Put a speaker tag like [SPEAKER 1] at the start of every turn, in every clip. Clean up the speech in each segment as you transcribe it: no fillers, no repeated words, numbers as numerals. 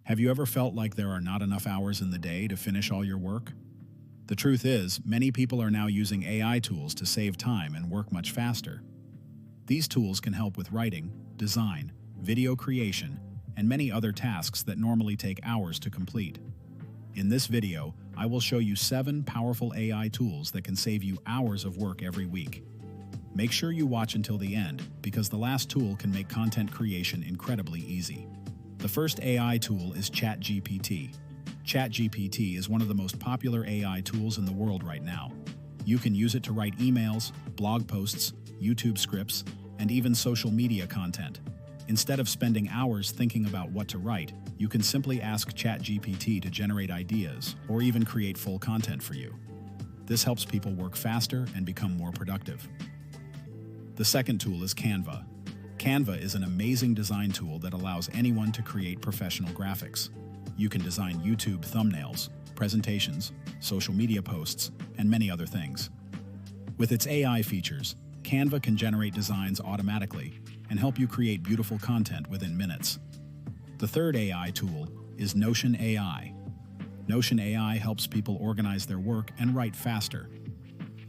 [SPEAKER 1] Have you ever felt like there are not enough hours in the day to finish all your work? The truth is, many people are now using AI tools to save time and work much faster. These tools can help with writing, design, video creation, and many other tasks that normally take hours to complete. In this video, I will show you 7 powerful AI tools that can save you hours of work every week. Make sure you watch until the end, because the last tool can make content creation incredibly easy. The first AI tool is ChatGPT. ChatGPT is one of the most popular AI tools in the world right now. You can use it to write emails, blog posts, YouTube scripts, and even social media content. Instead of spending hours thinking about what to write, you can simply ask ChatGPT to generate ideas or even create full content for you. This helps people work faster and become more productive. The second tool is Canva. Canva is an amazing design tool that allows anyone to create professional graphics. You can design YouTube thumbnails, presentations, social media posts, and many other things. With its AI features, Canva can generate designs automatically and help you create beautiful content within minutes. The third AI tool is Notion AI. Notion AI helps people organize their work and write faster.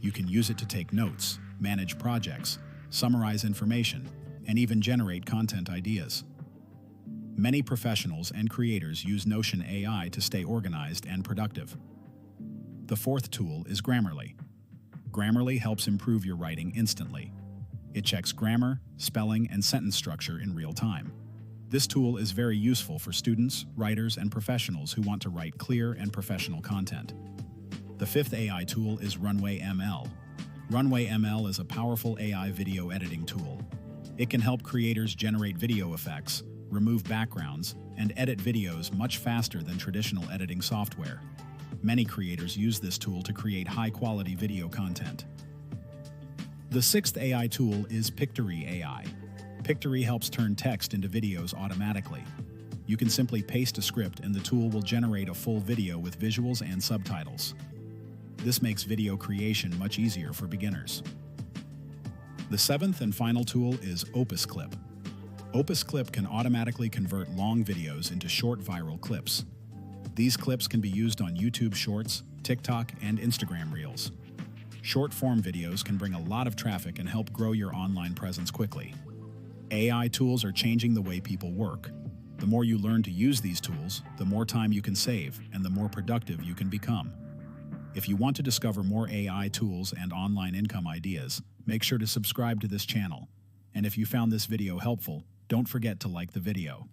[SPEAKER 1] You can use it to take notes, manage projects, summarize information, and even generate content ideas. Many professionals and creators use Notion AI to stay organized and productive. The fourth tool is Grammarly. Grammarly helps improve your writing instantly. It checks grammar, spelling, and sentence structure in real time. This tool is very useful for students, writers, and professionals who want to write clear and professional content. The fifth AI tool is Runway ML. Runway ML is a powerful AI video editing tool. It can help creators generate video effects, remove backgrounds, and edit videos much faster than traditional editing software. Many creators use this tool to create high-quality video content. The sixth AI tool is Pictory AI. Pictory helps turn text into videos automatically. You can simply paste a script and the tool will generate a full video with visuals and subtitles. This makes video creation much easier for beginners. The seventh and final tool is Opus Clip. Opus Clip can automatically convert long videos into short viral clips. These clips can be used on YouTube Shorts, TikTok, and Instagram Reels. Short-form videos can bring a lot of traffic and help grow your online presence quickly. AI tools are changing the way people work. The more you learn to use these tools, the more time you can save and the more productive you can become. If you want to discover more AI tools and online income ideas, make sure to subscribe to this channel. And if you found this video helpful, don't forget to like the video.